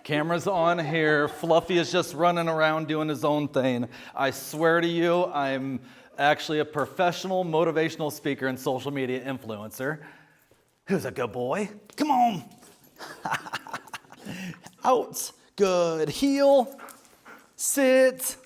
Camera's on here. Fluffy is just running around doing his own thing. I swear to you, I'm actually a professional motivational speaker and social media influencer. Who's a good boy? Come on. Out. Good. Heel. Sit.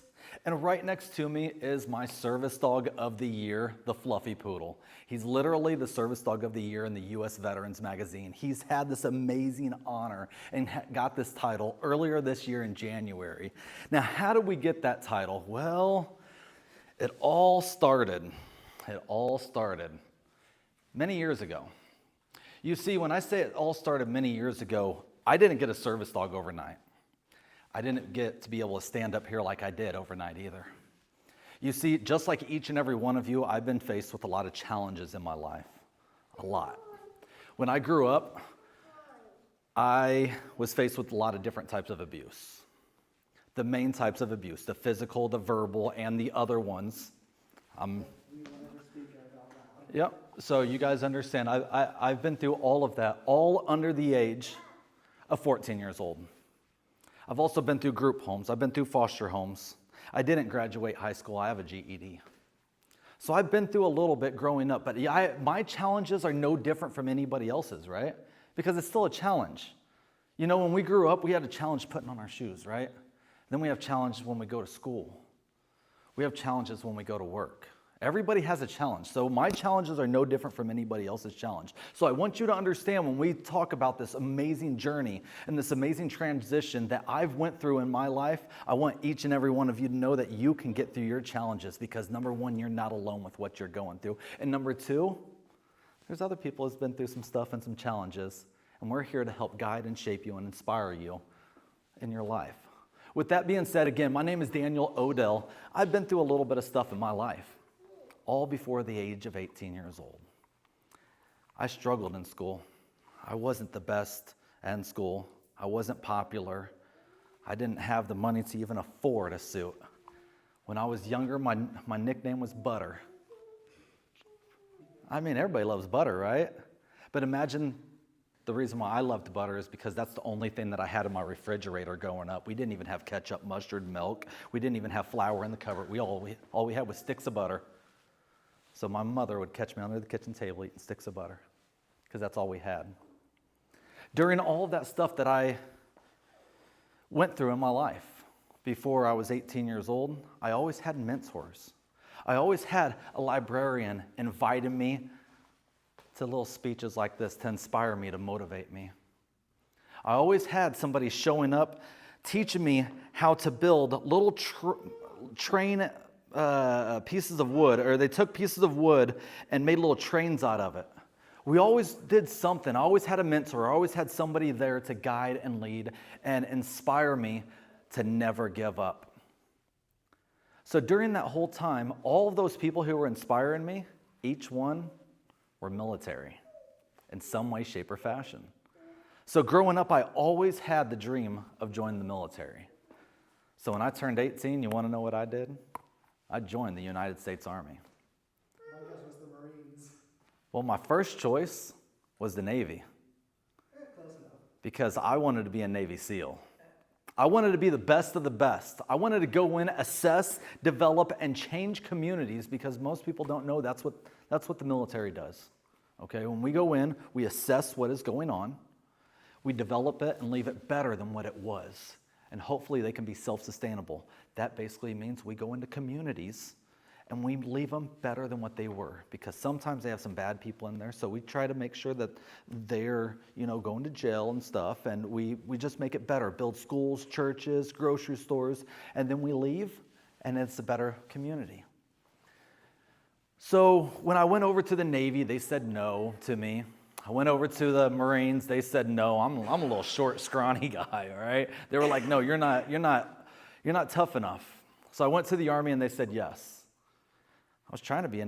And right next to me is my service dog of the year, the Fluffy Poodle. He's literally the service dog of the year in the U.S. Veterans Magazine. He's had this amazing honor and got this title earlier this year in January. Now, how did we get that title? Well, it all started many years ago. You see, when I say it all started many years ago, I didn't get a service dog overnight. I didn't get to be able to stand up here like I did overnight either. You see, just like each and every one of you, I've been faced with a lot of challenges in my life. A lot. When I grew up, I was faced with a lot of different types of abuse. The main types of abuse, the physical, the verbal, and the other ones. Yep, so you guys understand. I've been through all of that, all under the age of 14 years old. I've also been through group homes. I've been through foster homes. I didn't graduate high school. I have a GED. So I've been through a little bit growing up, but my challenges are no different from anybody else's, right? Because it's still a challenge. You know, when we grew up, we had a challenge putting on our shoes, right? Then we have challenges when we go to school. We have challenges when we go to work. Everybody has a challenge. So my challenges are no different from anybody else's challenge. So I want you to understand when we talk about this amazing journey and this amazing transition that I've went through in my life, I want each and every one of you to know that you can get through your challenges because number one, you're not alone with what you're going through. And number two, there's other people who's been through some stuff and some challenges, and we're here to help guide and shape you and inspire you in your life. With that being said, again, my name is Daniel Odell. I've been through a little bit of stuff in my life. All before the age of 18 years old. I struggled in school. I wasn't the best in school. I wasn't popular. I didn't have the money to even afford a suit. When I was younger, my nickname was Butter. I mean, everybody loves butter, right? But imagine the reason why I loved butter is because that's the only thing that I had in my refrigerator growing up. We didn't even have ketchup, mustard, milk. We didn't even have flour in the cupboard. All we had was sticks of butter. So my mother would catch me under the kitchen table eating sticks of butter because that's all we had. During all of that stuff that I went through in my life before I was 18 years old, I always had mentors. I always had a librarian inviting me to little speeches like this to inspire me, to motivate me. I always had somebody showing up teaching me how to build little train pieces of wood, or they took pieces of wood and made little trains out of it. We always did something. I always had a mentor. I always had somebody there to guide and lead and inspire me to never give up. So during that whole time, all of those people who were inspiring me, each one were military in some way, shape, or fashion. So growing up, I always had the dream of joining the military. So when I turned 18, you want to know what I did? I joined the United States Army. My guess was the Marines. Well, my first choice was the Navy. Close enough. Because I wanted to be a Navy SEAL. I wanted to be the best of the best. I wanted to go in, assess, develop, and change communities because most people don't know that's what the military does. Okay, when we go in, we assess what is going on, we develop it and leave it better than what it was. And hopefully they can be self-sustainable. That basically means we go into communities and we leave them better than what they were because sometimes they have some bad people in there. So we try to make sure that they're, going to jail and stuff, and we just make it better, build schools, churches, grocery stores, and then we leave and it's a better community. So when I went over to the Navy, they said no to me. I went over to the Marines. They said no. I'm a little short, scrawny guy. All right. They were like, no, you're not tough enough. So I went to the Army, and they said yes. I was trying to be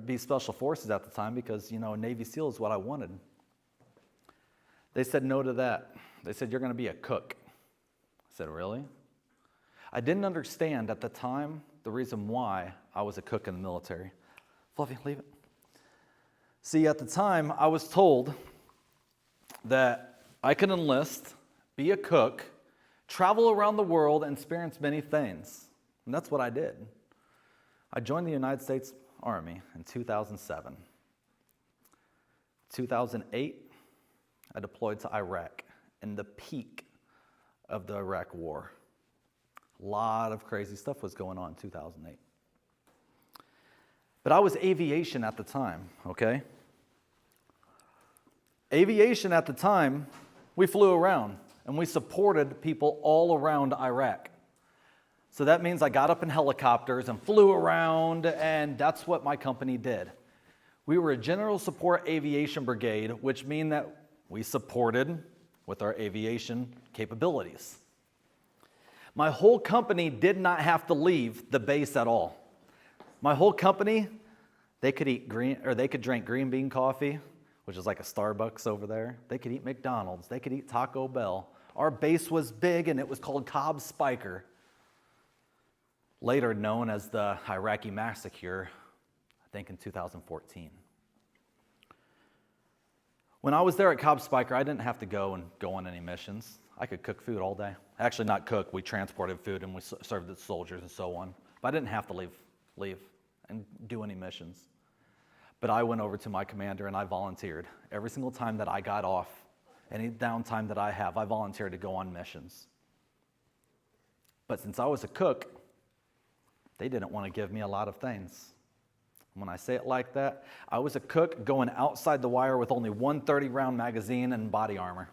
be Special Forces at the time because Navy SEAL is what I wanted. They said no to that. They said you're going to be a cook. I said, really? I didn't understand at the time the reason why I was a cook in the military. Fluffy, leave it. See, at the time, I was told that I could enlist, be a cook, travel around the world, and experience many things. And that's what I did. I joined the United States Army in 2007. 2008, I deployed to Iraq in the peak of the Iraq War. A lot of crazy stuff was going on in 2008. But I was aviation at the time, okay? Aviation at the time, we flew around and we supported people all around Iraq. So that means I got up in helicopters and flew around, and that's what my company did. We were a general support aviation brigade, which means that we supported with our aviation capabilities. My whole company did not have to leave the base at all. My whole company, they could drink green bean coffee, which is like a Starbucks over there. They could eat McDonald's. They could eat Taco Bell. Our base was big, and it was called Cobb Spiker, later known as the Iraqi Massacre, I think in 2014. When I was there at Cobb Spiker, I didn't have to go on any missions. I could cook food all day. Actually, not cook. We transported food and we served the soldiers and so on. But I didn't have to leave and do any missions. But I went over to my commander and I volunteered. Every single time that I got off, any downtime that I have, I volunteered to go on missions. But since I was a cook, they didn't want to give me a lot of things. When I say it like that, I was a cook going outside the wire with only one 30-round magazine and body armor.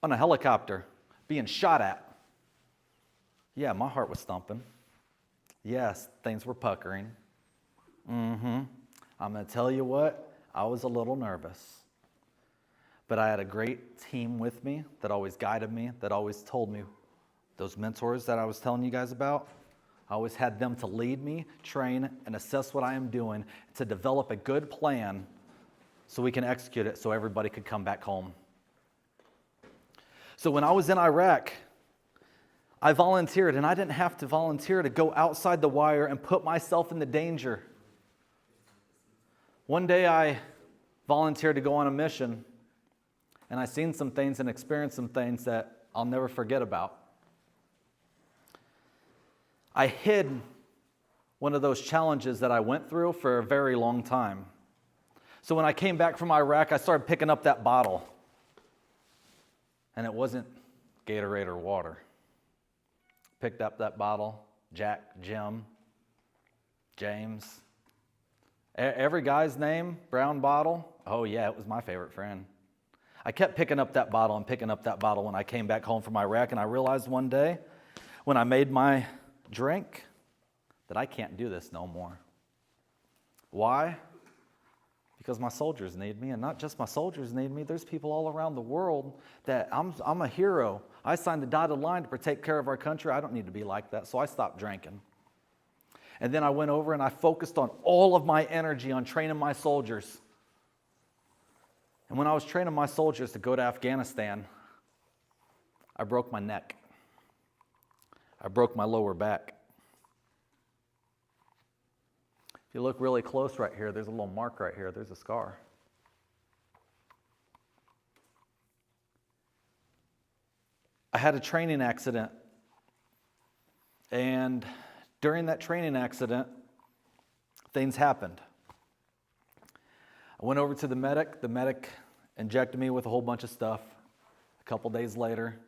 On a helicopter, being shot at. Yeah, my heart was thumping. Yes, things were puckering. I'm going to tell you what, I was a little nervous. But I had a great team with me that always guided me, that always told me, those mentors that I was telling you guys about, I always had them to lead me, train, and assess what I am doing to develop a good plan so we can execute it so everybody could come back home. So when I was in Iraq, I volunteered, and I didn't have to volunteer to go outside the wire and put myself in the danger. One day I volunteered to go on a mission, and I seen some things and experienced some things that I'll never forget about. I hid one of those challenges that I went through for a very long time. So when I came back from Iraq, I started picking up that bottle. And it wasn't Gatorade or water. Picked up that bottle, Jack, Jim, James. Every guy's name, brown bottle. Oh yeah, it was my favorite friend. I kept picking up that bottle and picking up that bottle when I came back home from Iraq, and I realized one day when I made my drink that I can't do this no more. Why? Because my soldiers need me, and not just my soldiers need me. There's people all around the world that I'm a hero. I signed the dotted line to protect care of our country. I don't need to be like that, so I stopped drinking. And then I went over and I focused on all of my energy on training my soldiers. And when I was training my soldiers to go to Afghanistan, I broke my neck. I broke my lower back. If you look really close right here, there's a little mark right here. There's a scar. I had a training accident. And during that training accident, things happened. I went over to the medic. The medic injected me with a whole bunch of stuff. A couple days later,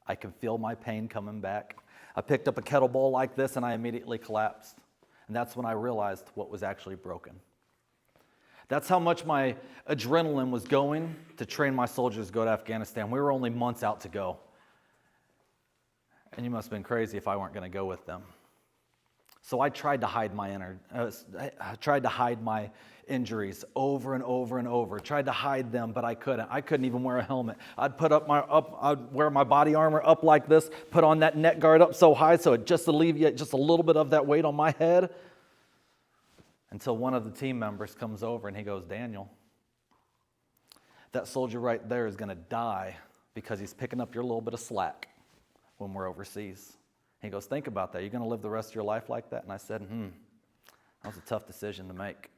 I could feel my pain coming back. I picked up a kettlebell like this and I immediately collapsed. And that's when I realized what was actually broken. That's how much my adrenaline was going to train my soldiers to go to Afghanistan. We were only months out to go. And you must have been crazy if I weren't going to go with them. So I tried to hide my injuries over and over and over. Tried to hide them, but I couldn't. I couldn't even wear a helmet. I'd wear my body armor up like this, put on that neck guard up so high so it just alleviate just a little bit of that weight on my head. Until one of the team members comes over and he goes, "Daniel, that soldier right there is going to die because he's picking up your little bit of slack when we're overseas." He goes, "Think about that. You're going to live the rest of your life like that?" And I said, that was a tough decision to make.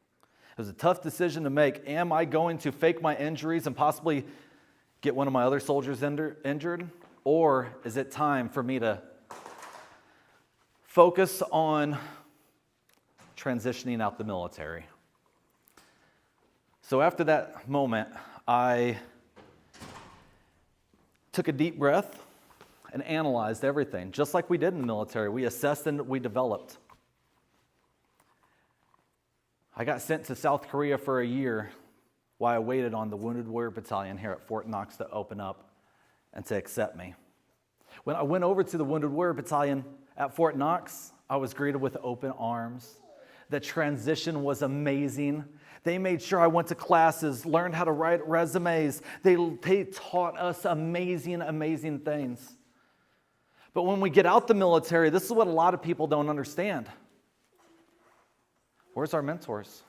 It was a tough decision to make. Am I going to fake my injuries and possibly get one of my other soldiers injured? Or is it time for me to focus on transitioning out the military? So after that moment, I took a deep breath and analyzed everything, just like we did in the military. We assessed and we developed. I got sent to South Korea for a year while I waited on the Wounded Warrior Battalion here at Fort Knox to open up and to accept me. When I went over to the Wounded Warrior Battalion at Fort Knox, I was greeted with open arms. The transition was amazing. They made sure I went to classes, learned how to write resumes. They taught us amazing, amazing things. But when we get out the military, this is what a lot of people don't understand. Where's our mentors?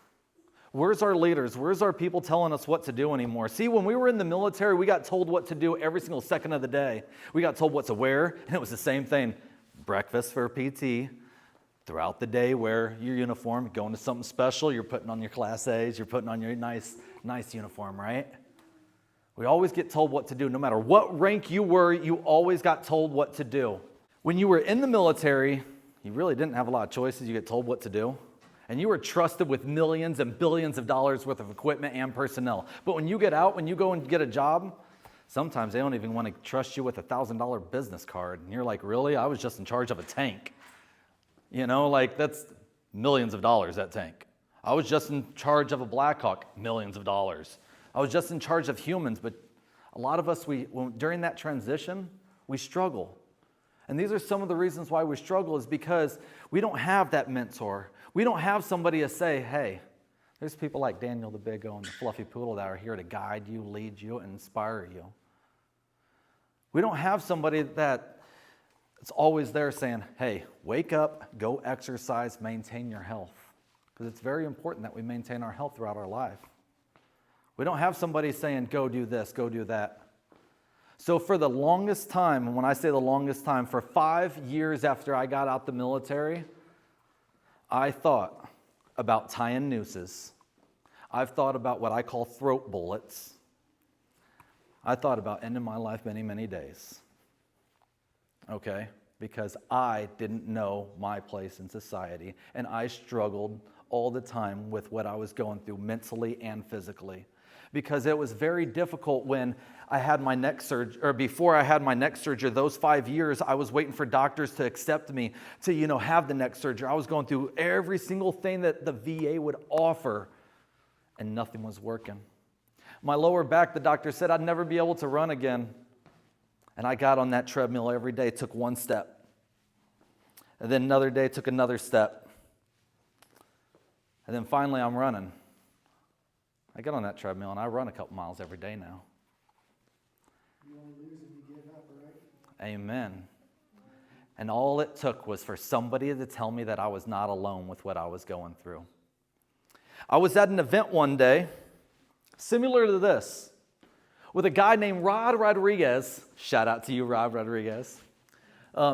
Where's our leaders? Where's our people telling us what to do anymore? See, when we were in the military, we got told what to do every single second of the day. We got told what to wear, and it was the same thing. Breakfast for PT. Throughout the day, wear your uniform. Going to something special, you're putting on your Class A's, you're putting on your nice uniform, right? We always get told what to do. No matter what rank you were, you always got told what to do. When you were in the military, you really didn't have a lot of choices. You get told what to do. And you were trusted with millions and billions of dollars worth of equipment and personnel. But when you get out, when you go and get a job, sometimes they don't even want to trust you with a $1,000 business card. And you're like, really? I was just in charge of a tank. You know, like that's millions of dollars, that tank. I was just in charge of a Black Hawk, millions of dollars. I was just in charge of humans, but a lot of us, during that transition, we struggle. And these are some of the reasons why we struggle is because we don't have that mentor. We don't have somebody to say, hey, there's people like Daniel the Big O and the Fluffy Poodle that are here to guide you, lead you, and inspire you. We don't have somebody that's always there saying, hey, wake up, go exercise, maintain your health. Because it's very important that we maintain our health throughout our life. We don't have somebody saying, go do this, go do that. So for the longest time, and when I say the longest time, for 5 years after I got out the military, I thought about tying nooses. I've thought about what I call throat bullets. I thought about ending my life many, many days. Okay? Because I didn't know my place in society, and I struggled all the time with what I was going through mentally and physically. Because it was very difficult when I had my neck surgery, or before I had my neck surgery, those 5 years, I was waiting for doctors to accept me to, have the neck surgery. I was going through every single thing that the VA would offer, and nothing was working. My lower back, the doctor said I'd never be able to run again. And I got on that treadmill every day, took one step. And then another day, took another step. And then finally, I'm running. I get on that treadmill and I run a couple miles every day now. You only lose if you give up, right? Amen. And all it took was for somebody to tell me that I was not alone with what I was going through. I was at an event one day, similar to this, with a guy named Rod Rodriguez. Shout out to you, Rod Rodriguez.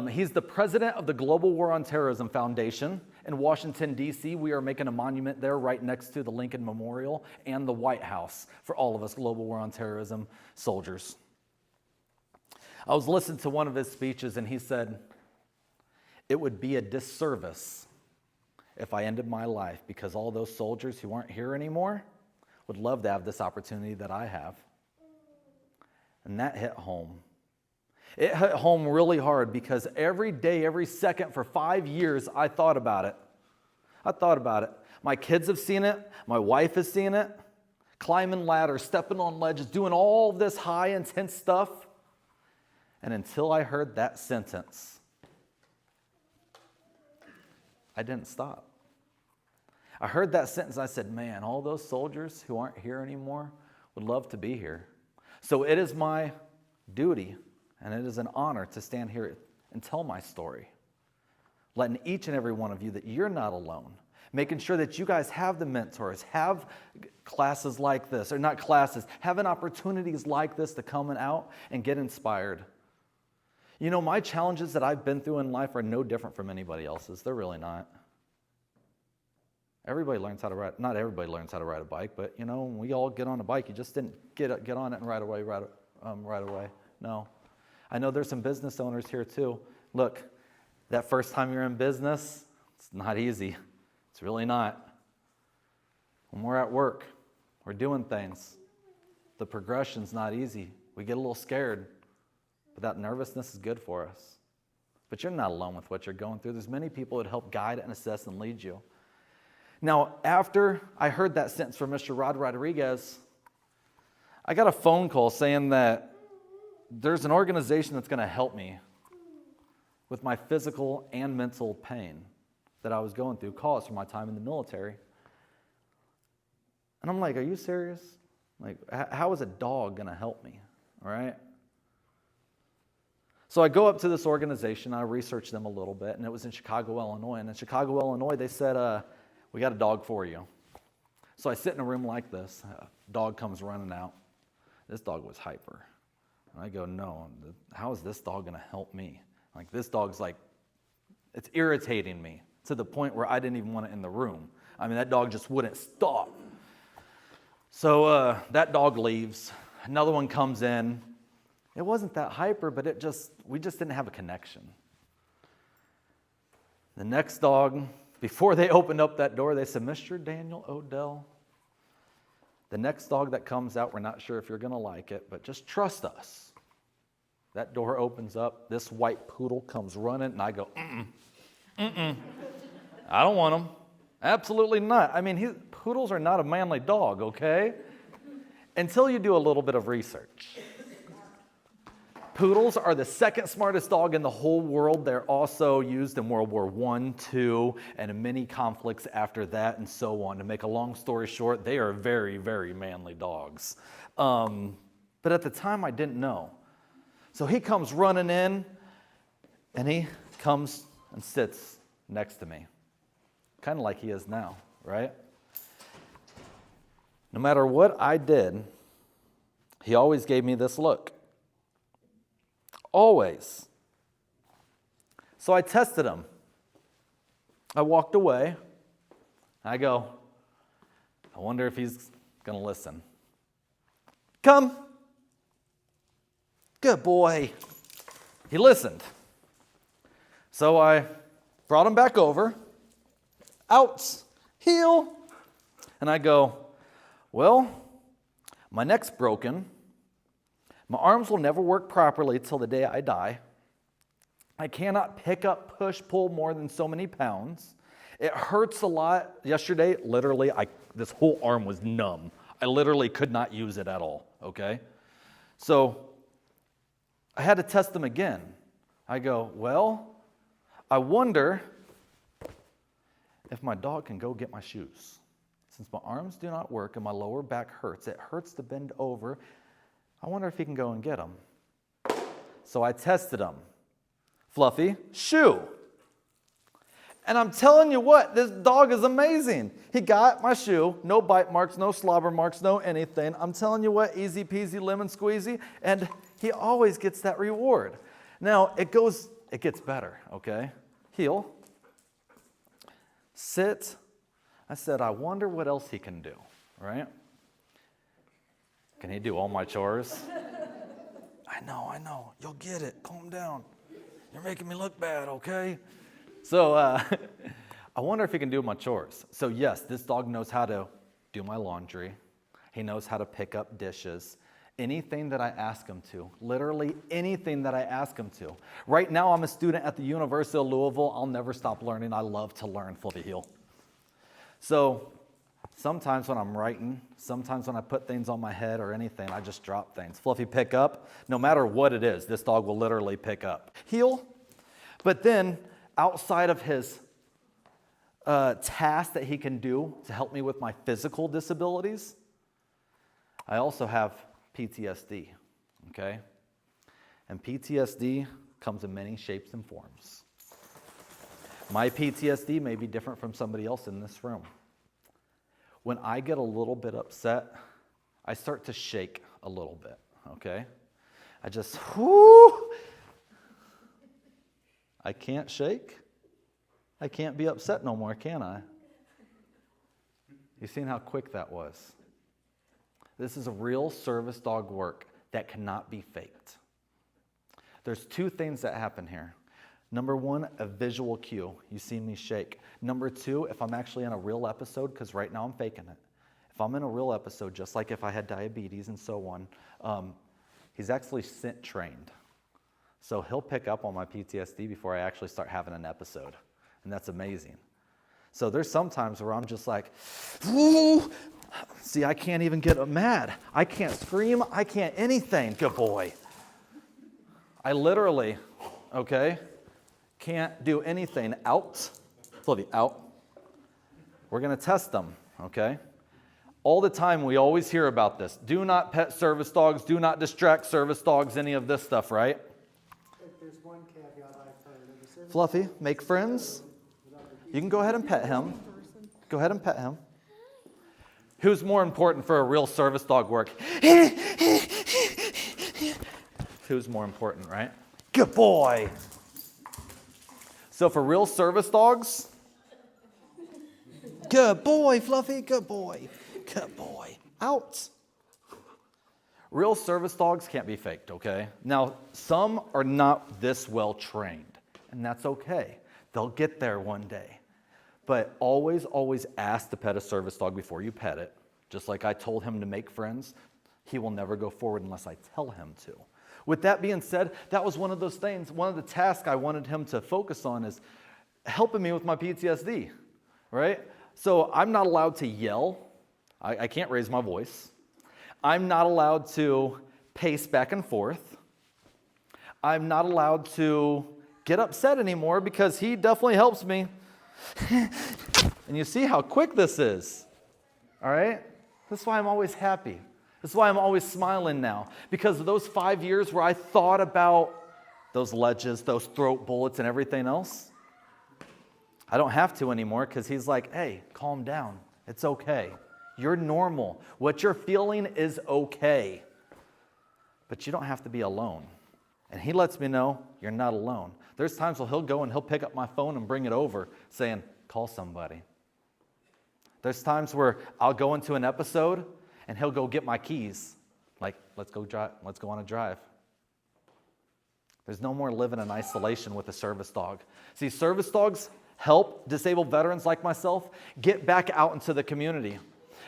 He's the president of the Global War on Terrorism Foundation in Washington, D.C. We are making a monument there right next to the Lincoln Memorial and the White House for all of us Global War on Terrorism soldiers. I was listening to one of his speeches, and he said, it would be a disservice if I ended my life because all those soldiers who aren't here anymore would love to have this opportunity that I have. And that hit home. It hit home really hard because every day, every second for 5 years, I thought about it. I thought about it. My kids have seen it. My wife has seen it. Climbing ladders, stepping on ledges, doing all this high, intense stuff. And until I heard that sentence, I didn't stop. I heard that sentence. I said, man, all those soldiers who aren't here anymore would love to be here. So it is my duty and it is an honor to stand here and tell my story. Letting each and every one of you that you're not alone. Making sure that you guys have the mentors, have classes like this, or not classes, having opportunities like this to come out and get inspired. My challenges that I've been through in life are no different from anybody else's. They're really not. Everybody learns how to ride. Not everybody learns how to ride a bike, but when we all get on a bike, you just didn't get on it and right away ride right away. No. I know there's some business owners here too. Look, that first time you're in business, it's not easy. It's really not. When we're at work, we're doing things. The progression's not easy. We get a little scared, but that nervousness is good for us. But you're not alone with what you're going through. There's many people that help guide and assess and lead you. Now, after I heard that sentence from Mr. Rod Rodriguez, I got a phone call saying that there's an organization that's going to help me with my physical and mental pain that I was going through, caused from my time in the military. And I'm like, are you serious? Like, how is a dog going to help me? All right? So I go up to this organization, I researched them a little bit, and it was in Chicago, Illinois. And in Chicago, Illinois, they said, we got a dog for you. So I sit in a room like this, a dog comes running out. This dog was hyper. And I go, no, how is this dog going to help me? Like, this dog's like, it's irritating me to the point where I didn't even want it in the room. I mean, that dog just wouldn't stop. So that dog leaves. Another one comes in. It wasn't that hyper, but we just didn't have a connection. The next dog, before they opened up that door, they said, Mr. Daniel Odell, the next dog that comes out, we're not sure if you're going to like it, but just trust us. That door opens up, this white poodle comes running, and I go, I don't want him. Absolutely not. I mean, poodles are not a manly dog, okay? Until you do a little bit of research. Poodles are the second smartest dog in the whole world. They're also used in World War I, II, and in many conflicts after that and so on. To make a long story short, they are very, very manly dogs. But at the time, I didn't know. So he comes running in, and he comes and sits next to me. Kind of like he is now, right? No matter what I did, he always gave me this look. Always. So I tested him. I walked away. I go, I wonder if he's going to listen. Come. Good boy. He listened. So I brought him back over. Out. Heel. And I go, well, my neck's broken. My arms will never work properly till the day I die. I cannot pick up, push, pull more than so many pounds. It hurts a lot. Yesterday, literally, this whole arm was numb. I literally could not use it at all, okay? So I had to test them again. I go, well, I wonder if my dog can go get my shoes. Since my arms do not work and my lower back hurts, it hurts to bend over. I wonder if he can go and get them. So I tested him. Fluffy, shoe. And I'm telling you what, this dog is amazing. He got my shoe, no bite marks, no slobber marks, no anything. I'm telling you what, easy peasy, lemon squeezy, and he always gets that reward. Now, it gets better, okay? Heel. Sit. I said, I wonder what else he can do, right? Can he do all my chores? I know. You'll get it. Calm down. You're making me look bad, okay? So I wonder if he can do my chores. So yes, this dog knows how to do my laundry. He knows how to pick up dishes. Anything that I ask him to. Literally anything that I ask him to. Right now, I'm a student at the University of Louisville. I'll never stop learning. I love to learn, Fluffy Heel. So sometimes when I'm writing, sometimes when I put things on my head or anything, I just drop things. Fluffy, pick up. No matter what it is, this dog will literally pick up. Heel. But then outside of his task that he can do to help me with my physical disabilities, I also have PTSD, okay? And PTSD comes in many shapes and forms. My PTSD may be different from somebody else in this room. When I get a little bit upset, I start to shake a little bit, okay? I just, I can't shake. I can't be upset no more, can I? You seen how quick that was? This is a real service dog work. that cannot be faked. There's two things that happen here. Number one, a visual cue. You see me shake. Number two, if I'm actually in a real episode, because right now I'm faking it. If I'm in a real episode, just like if I had diabetes and so on, he's actually scent trained. So he'll pick up on my PTSD before I actually start having an episode. And that's amazing. So there's some times where I'm just like, ooh, see, I can't even get mad. I can't scream. I can't anything. Good boy. I literally, okay, can't do anything. Out. Fluffy, out. We're going to test them, okay? All the time we always hear about this. Do not pet service dogs. Do not distract service dogs, any of this stuff, right? If there's one caveat I've heard of the service. Fluffy, make friends. You can go ahead and pet him. Go ahead and pet him. Who's more important for a real service dog work? Who's more important, right? Good boy. So for real service dogs, good boy, Fluffy, good boy. Good boy. Out. Real service dogs can't be faked, okay? Now, some are not this well trained, and that's okay. They'll get there one day. But always, always ask to pet a service dog before you pet it. Just like I told him to make friends, he will never go forward unless I tell him to. With that being said, that was one of those things, one of the tasks I wanted him to focus on is helping me with my PTSD, right? So I'm not allowed to yell. I can't raise my voice. I'm not allowed to pace back and forth. I'm not allowed to get upset anymore because he definitely helps me. And you see how quick this is, all right? That's why I'm always happy. That's why I'm always smiling now. Because of those 5 years where I thought about those ledges, those throat bullets, and everything else, I don't have to anymore because he's like, hey, calm down. It's okay. You're normal. What you're feeling is okay. But you don't have to be alone. And he lets me know you're not alone. There's times where he'll go and he'll pick up my phone and bring it over saying, call somebody. There's times where I'll go into an episode and he'll go get my keys. Like, let's go on a drive. There's no more living in isolation with a service dog. See, service dogs help disabled veterans like myself get back out into the community.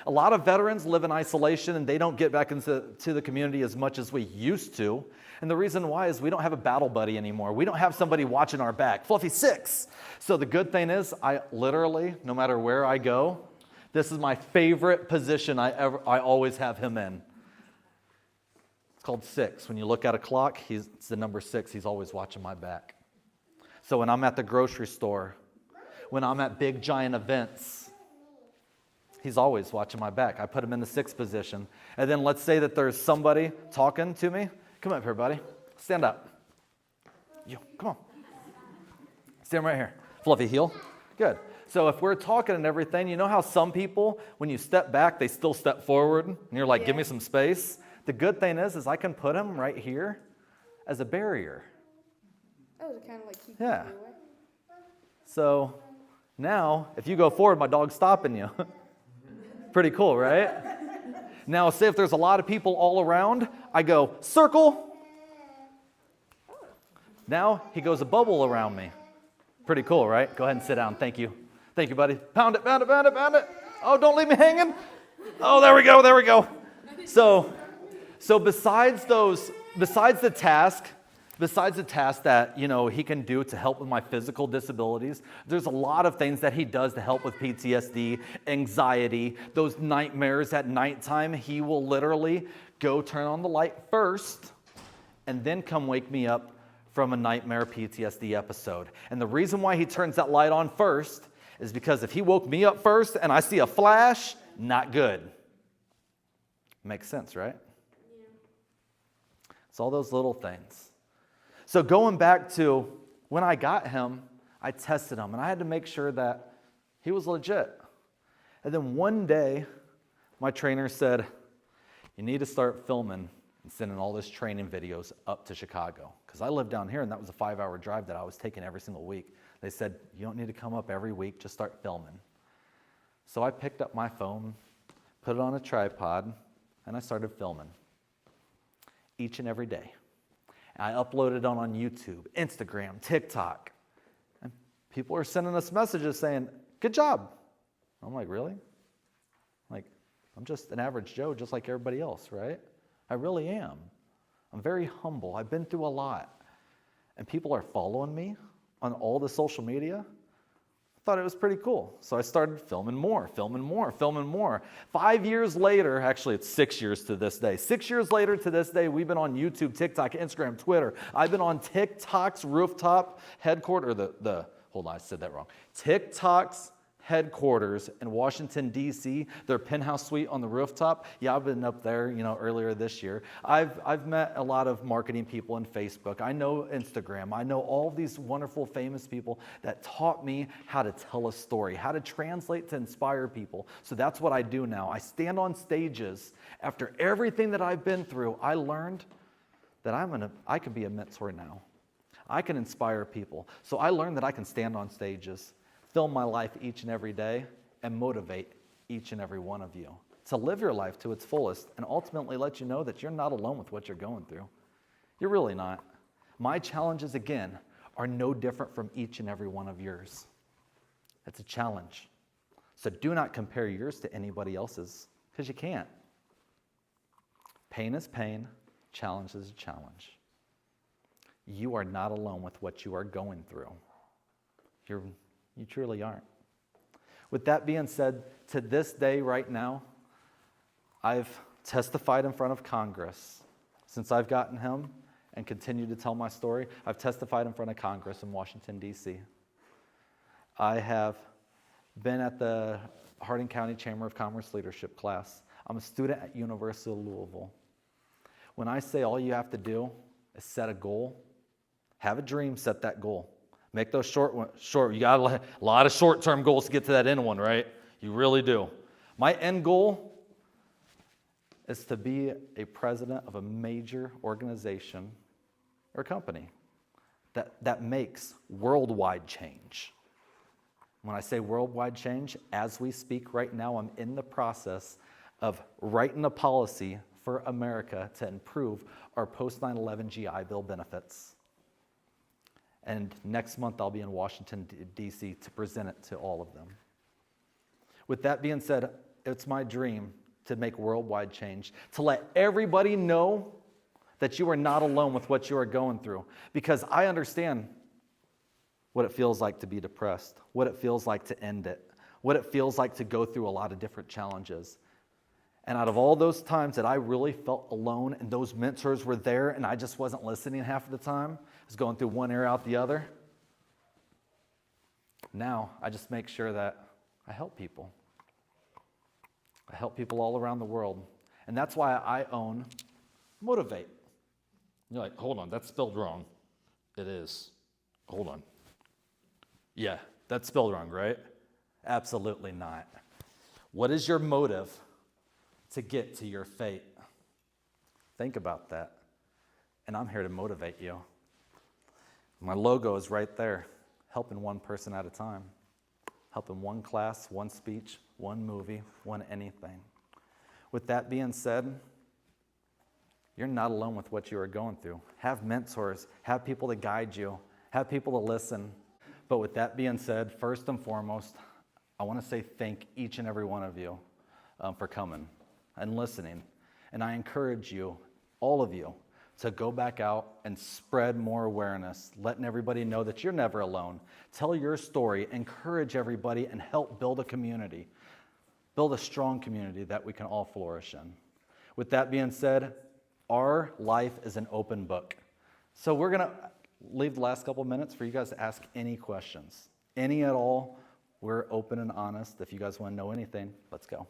A lot of veterans live in isolation and they don't get back into the community as much as we used to. And the reason why is we don't have a battle buddy anymore. We don't have somebody watching our back. Fluffy's 6. So the good thing is I literally, no matter where I go, this is my favorite position I always have him in. It's called 6. When you look at a clock, it's the number 6. He's always watching my back. So when I'm at the grocery store, when I'm at big giant events, he's always watching my back. I put him in the 6th position. And then let's say that there's somebody talking to me. Come up here, buddy. Stand up. You, come on. Stand right here. Fluffy, heel. Good. So if we're talking and everything, you know how some people, when you step back, they still step forward, and you're like, give me some space? The good thing is I can put him right here as a barrier. Oh, to kind of like keep Yeah. you away. So now, if you go forward, my dog's stopping you. Pretty cool, right? Now, say if there's a lot of people all around, I go, circle. Now, he goes a bubble around me. Pretty cool, right? Go ahead and sit down. Thank you. Thank you, buddy. Pound it, pound it, pound it, pound it. Oh, don't leave me hanging. Oh, there we go, there we go. So besides the task that, he can do to help with my physical disabilities, there's a lot of things that he does to help with PTSD, anxiety, those nightmares at nighttime. He will literally go turn on the light first and then come wake me up from a nightmare PTSD episode. And the reason why he turns that light on first is because if he woke me up first and I see a flash, not good. Makes sense, right? Yeah. It's all those little things. So going back to when I got him, I tested him, and I had to make sure that he was legit. And then one day, my trainer said, you need to start filming and sending all this training videos up to Chicago. Because I live down here, and that was a 5-hour drive that I was taking every single week. They said, you don't need to come up every week, just start filming. So I picked up my phone, put it on a tripod, and I started filming. each and every day. And I upload it on YouTube, Instagram, TikTok. And people are sending us messages saying, good job. I'm like, really? Like, I'm just an average Joe, just like everybody else, right? I really am. I'm very humble. I've been through a lot. And people are following me on all the social media. I thought it was pretty cool. So I started filming more. 5 years later, actually it's 6 years to this day. 6 years later to this day, we've been on YouTube, TikTok, Instagram, Twitter. I've been on TikTok's rooftop headquarters, hold on, I said that wrong. TikTok's headquarters in Washington, D.C., their penthouse suite on the rooftop. Yeah, I've been up there, earlier this year. I've met a lot of marketing people in Facebook. I know Instagram. I know all these wonderful, famous people that taught me how to tell a story, how to translate to inspire people. So that's what I do now. I stand on stages. After everything that I've been through, I learned that I can be a mentor now. I can inspire people. So I learned that I can stand on stages, film my life each and every day, and motivate each and every one of you to live your life to its fullest and ultimately let you know that you're not alone with what you're going through. You're really not. My challenges, again, are no different from each and every one of yours. It's a challenge. So do not compare yours to anybody else's, because you can't. Pain is pain, challenge is a challenge. You are not alone with what you are going through. You truly aren't. With that being said, to this day right now, I've testified in front of Congress. Since I've gotten him and continue to tell my story, I've testified in front of Congress in Washington, D.C. I have been at the Hardin County Chamber of Commerce leadership class. I'm a student at University of Louisville. When I say all you have to do is set a goal, have a dream, set that goal. Make those short. You got a lot of short-term goals to get to that end one, right? You really do. My end goal is to be a president of a major organization or company that makes worldwide change. When I say worldwide change, as we speak right now, I'm in the process of writing a policy for America to improve our post-9/11 GI Bill benefits. And next month, I'll be in Washington, D.C. to present it to all of them. With that being said, it's my dream to make worldwide change, to let everybody know that you are not alone with what you are going through. Because I understand what it feels like to be depressed, what it feels like to end it, what it feels like to go through a lot of different challenges. And out of all those times that I really felt alone and those mentors were there and I just wasn't listening half of the time, I was going through one ear out the other. Now I just make sure that I help people. I help people all around the world. And that's why I own Motivate. You're like, hold on, that's spelled wrong. It is. Hold on. Yeah, that's spelled wrong, right? Absolutely not. What is your motive to get to your fate? Think about that. And I'm here to motivate you. My logo is right there, helping one person at a time, helping one class, one speech, one movie, one anything. With that being said, you're not alone with what you are going through. Have mentors, have people to guide you, have people to listen. But with that being said, first and foremost, I want to say thank each and every one of you for coming and listening. And I encourage you, all of you, to go back out and spread more awareness, letting everybody know that you're never alone. Tell your story, encourage everybody, and help build a community. Build a strong community that we can all flourish in. With that being said, our life is an open book. So we're going to leave the last couple minutes for you guys to ask any questions. Any at all. We're open and honest. If you guys want to know anything, let's go.